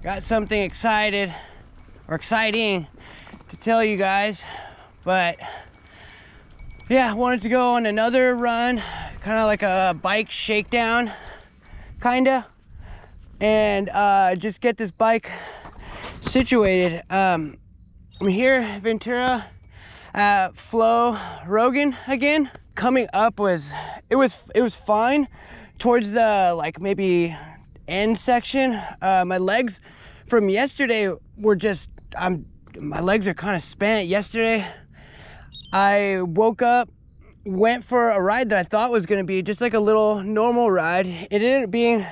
got something exciting to tell you guys. But yeah, I wanted to go on another run, kind of like a bike shakedown, kinda, and just get this bike situated. I'm here at Ventura at Flo Rogan again. Coming up was fine. Towards the like maybe end section, my legs from yesterday were just my legs are kind of spent. Yesterday I woke up, went for a ride that I thought was going to be just like a little normal ride. It ended up being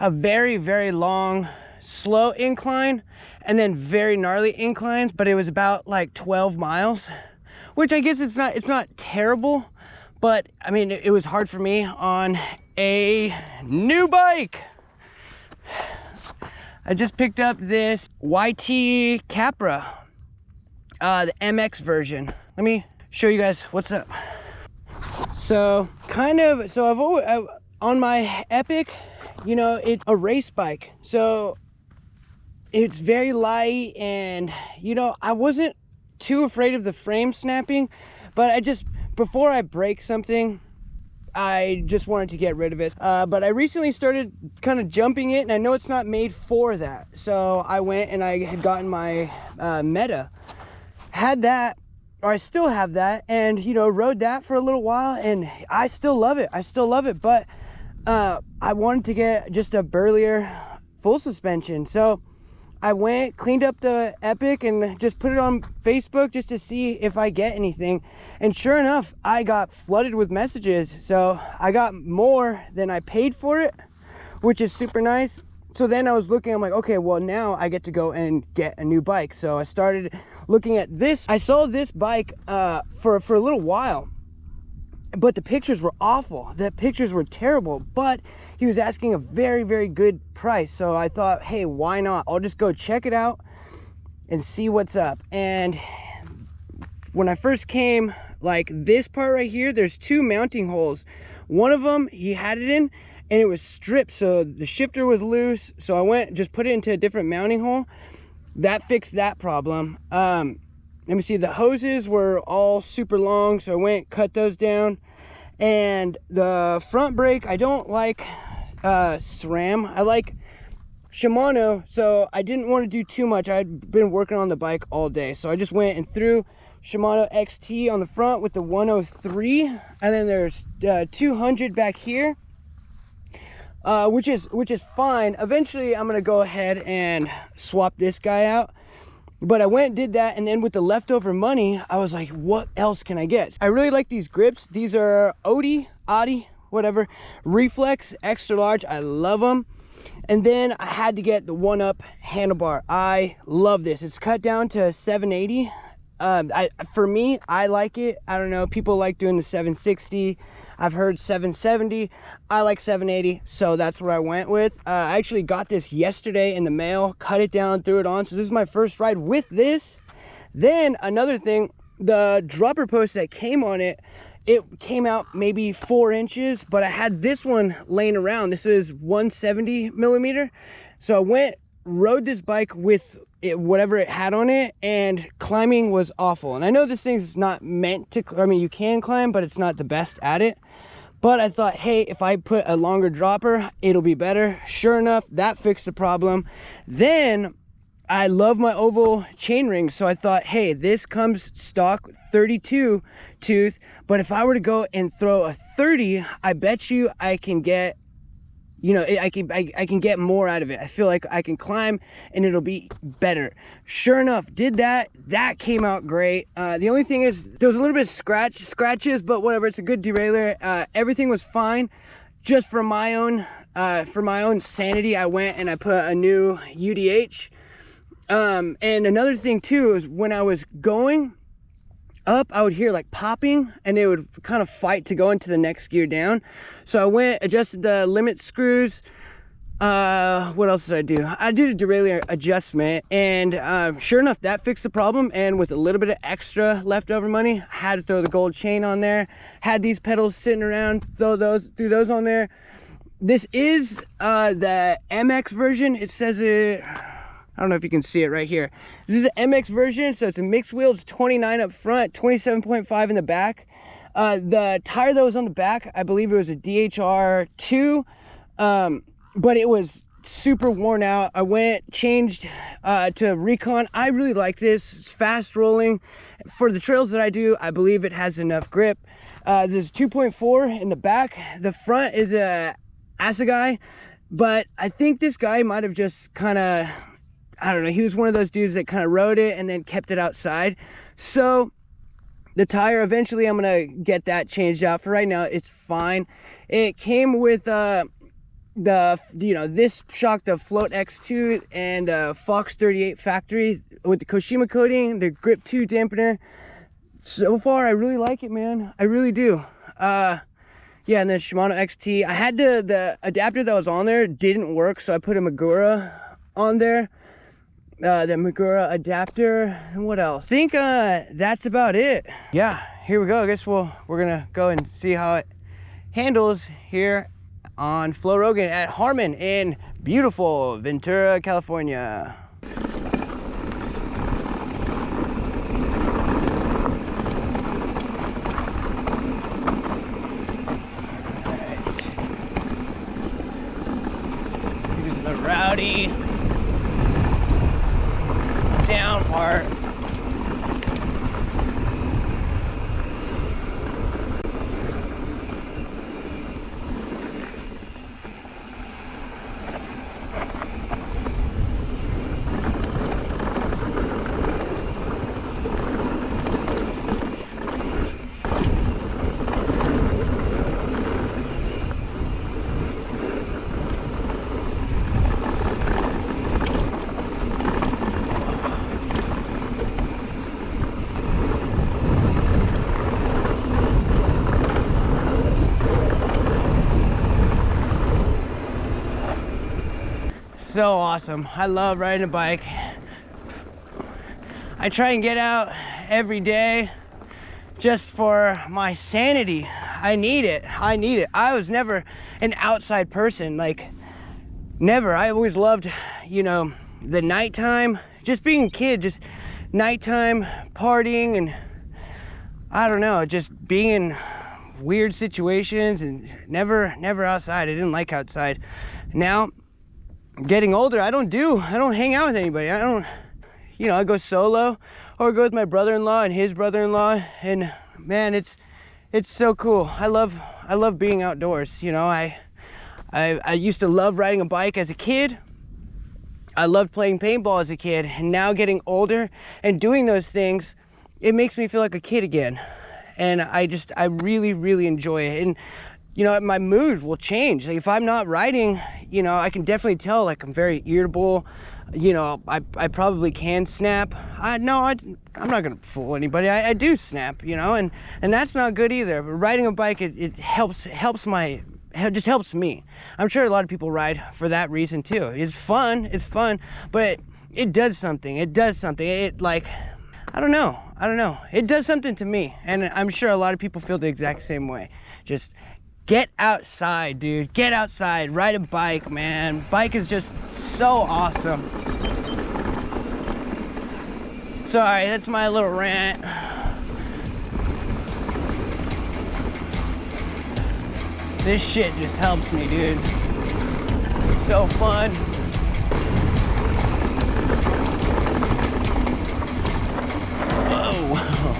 a very, very long, slow incline and then very gnarly inclines, but it was about like 12 miles, which I guess it's not terrible, but I mean, it was hard for me on a new bike. I just picked up this YT Capra, the MX version. Let me show you guys what's up. So I've on my Epic, you know, it's a race bike, so it's very light, and you know, I wasn't too afraid of the frame snapping, but before I break something, I just wanted to get rid of it. But I recently started kind of jumping it, and I know it's not made for that. So I went and I had gotten my Meta, had that, or I still have that, and you know, rode that for a little while, and I still love it. But I wanted to get just a burlier full suspension. So I went, cleaned up the Epic, and just put it on Facebook just to see if I get anything. And sure enough, I got flooded with messages. So I got more than I paid for it, which is super nice. So then I was looking, I'm like, okay, well now I get to go and get a new bike. So I started looking at this. I saw this bike for a little while, but the pictures were awful. The pictures were terrible, but he was asking a very, very good price. So I thought, hey, why not? I'll just go check it out and see what's up. And when I first came, like this part right here, there's two mounting holes. One of them he had it in, and it was stripped, so the shifter was loose. So I went, just put it into a different mounting hole. That fixed that problem. Let me see, the hoses were all super long, so I went, cut those down. And the front brake, I don't like SRAM, I like Shimano, so I didn't want to do too much. I'd been working on the bike all day, so I just went and threw Shimano XT on the front with the 103, and then there's 200 back here, which is fine. Eventually I'm gonna go ahead and swap this guy out. But I went and did that, and then with the leftover money, I was like, what else can I get? I really like these grips. These are Audi, whatever, Reflex, extra large. I love them. And then I had to get the 1-Up handlebar. I love this. It's cut down to 780. For me, I like it. I don't know, people like doing the 760. I've heard 770. I like 780, so that's what I went with. I actually got this yesterday in the mail, cut it down, threw it on. So this is my first ride with this. Then another thing, the dropper post that came on it, it came out maybe 4 inches, but I had this one laying around. This is 170 millimeter. So I went, rode this bike with it, whatever it had on it, and climbing was awful. And I know this thing's not meant to, I mean, you can climb, but it's not the best at it. But I thought, hey, if I put a longer dropper, it'll be better. Sure enough, that fixed the problem. Then I love my oval chain ring, so I thought, hey, this comes stock 32 tooth, but if I were to go and throw a 30, I bet you I can get, you know, I can get more out of it. I feel like I can climb and it'll be better. Sure enough, did that. That came out great. The only thing is there was a little bit of scratches, but whatever. It's a good derailleur. Everything was fine. Just for my own sanity, I went and I put a new UDH. And another thing too is when I was going up, I would hear like popping, and it would kind of fight to go into the next gear down. So I went, adjusted the limit screws. What else did I do? I did a derailleur adjustment, and sure enough, that fixed the problem. And with a little bit of extra leftover money, I had to throw the gold chain on there. Had these pedals sitting around, threw those on there. This is the MX version. It says it, I don't know if you can see it right here. This is an MX version, so it's a mixed wheel. It's 29 up front, 27.5 in the back. The tire that was on the back, I believe it was a DHR2, but it was super worn out. I changed to Recon. I really like this. It's fast rolling. For the trails that I do, I believe it has enough grip. There's 2.4 in the back. The front is a Assegai, but I think this guy might have just kind of, I don't know, he was one of those dudes that kind of rode it and then kept it outside. So the tire, eventually I'm gonna get that changed out. For right now, it's fine. It came with this shock, the Float X2 and Fox 38 factory with the Koshima coating, the Grip 2 dampener. So far, I really like it, man. I really do. Yeah, and then Shimano XT. I had the adapter that was on there didn't work, so I put a Magura on there. The Magura adapter, and what else? I think that's about it. Yeah, here we go. I guess we're gonna go and see how it handles here on Flo Rogan at Harmon in beautiful Ventura, California. The rowdy down part. So awesome. I love riding a bike. I try and get out every day just for my sanity. I need it. I was never an outside person, like never. I always loved, you know, the nighttime, just being a kid, just nighttime partying, and I don't know, just being in weird situations and never outside. I didn't like outside. Now getting older, I don't hang out with anybody. I don't, you know, I go solo or go with my brother-in-law and his brother-in-law, and man, it's so cool. I love being outdoors. You know, I used to love riding a bike as a kid. I loved playing paintball as a kid, and now getting older and doing those things, it makes me feel like a kid again. And I really enjoy it. And you know, my mood will change. Like if I'm not riding, you know, I can definitely tell, like I'm very irritable. You know, I probably can snap. I'm not gonna fool anybody. I do snap, you know, and that's not good either. But riding a bike, it just helps me. I'm sure a lot of people ride for that reason too. It's fun, but it does something. It like, I don't know. It does something to me, and I'm sure a lot of people feel the exact same way. Just get outside, dude. Get outside. Ride a bike, man. Bike is just so awesome. Sorry, that's my little rant. This shit just helps me, dude. It's so fun. Whoa.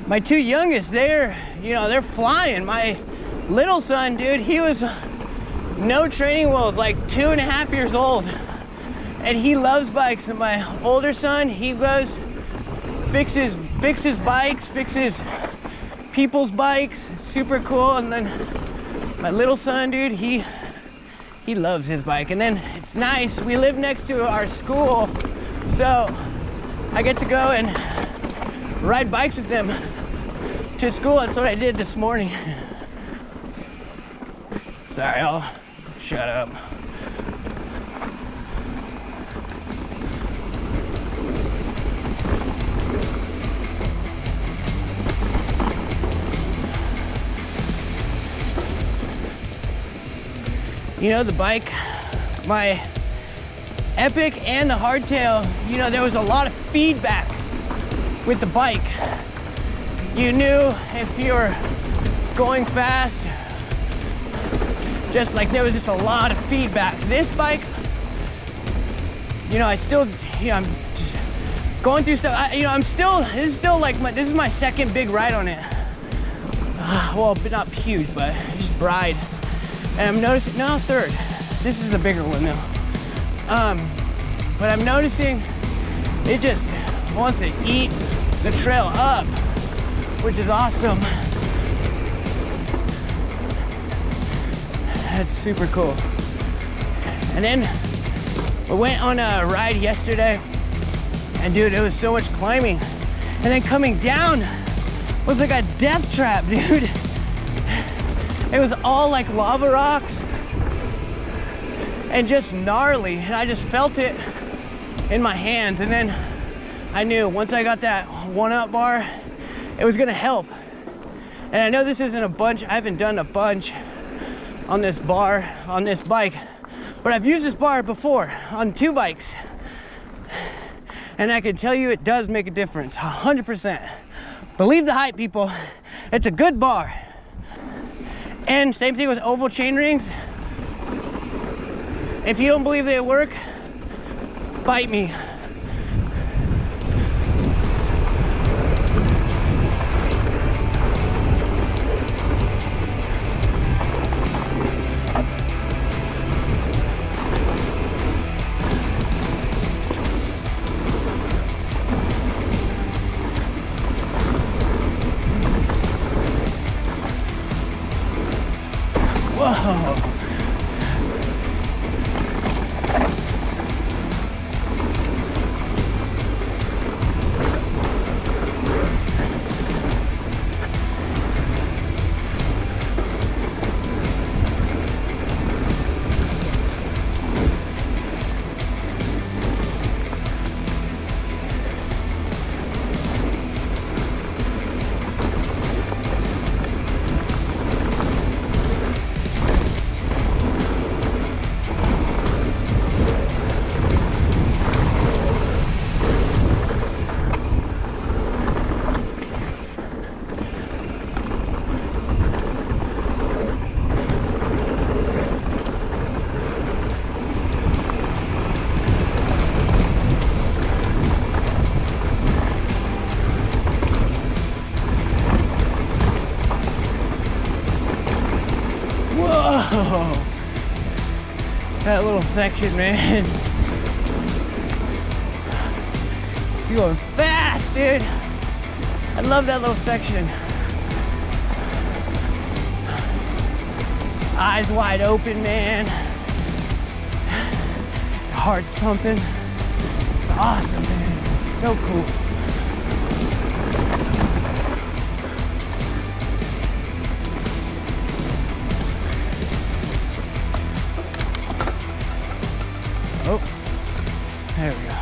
my two youngest, they're flying. My little son, dude, he was no training wheels, like 2.5 years old, and he loves bikes. And my older son, he goes, fixes bikes, fixes people's bikes. It's super cool. And then my little son, dude, he loves his bike. And then it's nice, we live next to our school, so I get to go and ride bikes with them to school. That's what I did this morning. Sorry, I'll shut up. You know, the bike, my Epic and the hardtail, you know, there was a lot of feedback with the bike. You knew if you were going fast, just like there was just a lot of feedback. This bike, you know, I still, you know, I'm just going through stuff. This is still like this is my second big ride on it. Well, but not huge, but just ride. And I'm noticing, no, third. This is the bigger one though. But I'm noticing it just wants to eat the trail up, which is awesome. That's super cool. And then we went on a ride yesterday, and dude, it was so much climbing. And then coming down was like a death trap, dude. It was all like lava rocks and just gnarly, and I just felt it in my hands. And then I knew once I got that 1-up bar, it was gonna help. And I know this isn't a bunch, I haven't done a bunch on this bar, on this bike, but I've used this bar before on 2 bikes. And I can tell you it does make a difference, 100%. Believe the hype, people. It's a good bar. And same thing with oval chain rings. If you don't believe they work, bite me. Whoa. Whoa, that little section, man. You're going fast, dude. I love that little section. Eyes wide open, man. Heart's pumping. It's awesome, man. So cool. Oh, there we go.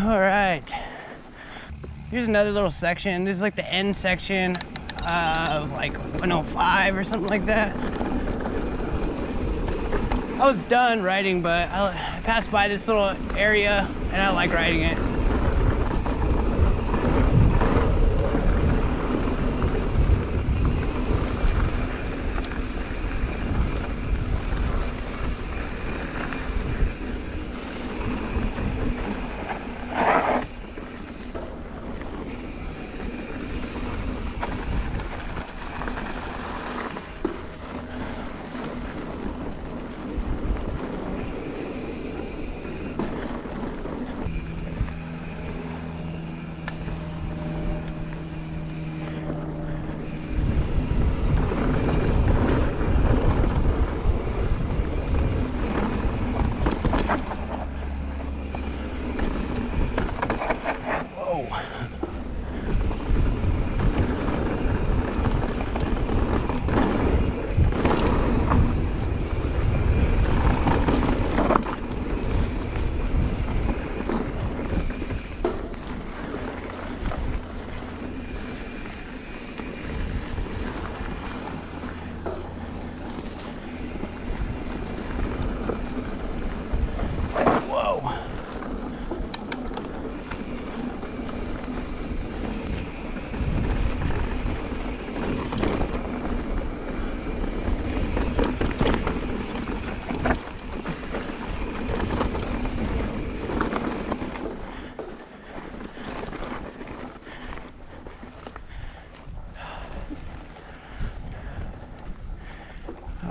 All right. Here's another little section. This is like the end section of like 105 or something like that. I was done riding, but I passed by this little area and I like riding it.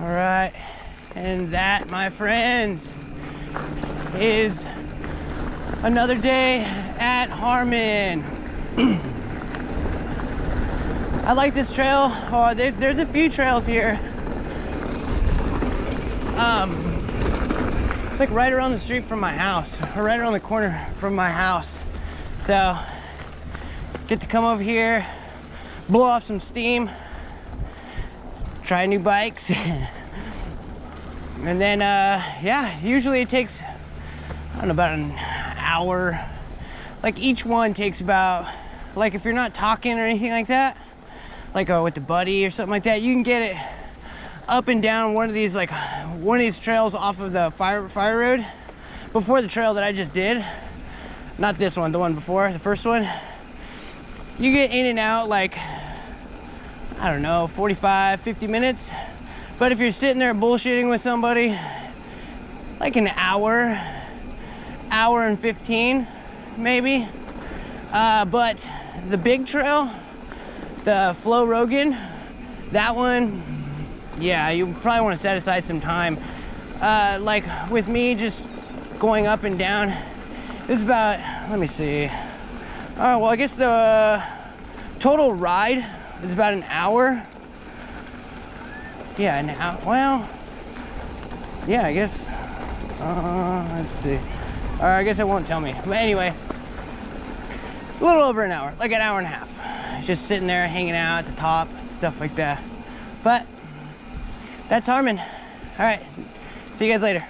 All right, and that, my friends, is another day at Harmon. I like this trail. Oh, there's a few trails here. It's like right around the street from my house, or right around the corner from my house. So get to come over here, blow off some steam, try new bikes. And then yeah, usually it takes, I don't know, about an hour. Like each one takes about, like if you're not talking or anything like that, like with the buddy or something like that, you can get it up and down one of these, like one of these trails off of the fire road before the trail that I just did. Not this one, the one before, the first one. You get in and out like, I don't know, 45, 50 minutes. But if you're sitting there bullshitting with somebody, like an hour and 15 maybe. But the big trail, the Flo Rogan, that one, yeah, you probably want to set aside some time. Like with me just going up and down, it's about, let me see. Well, I guess the total ride is about an hour. Yeah, an hour, well, yeah, I guess, let's see. I guess it won't tell me, but anyway, a little over an hour, like an hour and a half. Just sitting there, hanging out at the top, stuff like that. But that's Harmon. All right, see you guys later.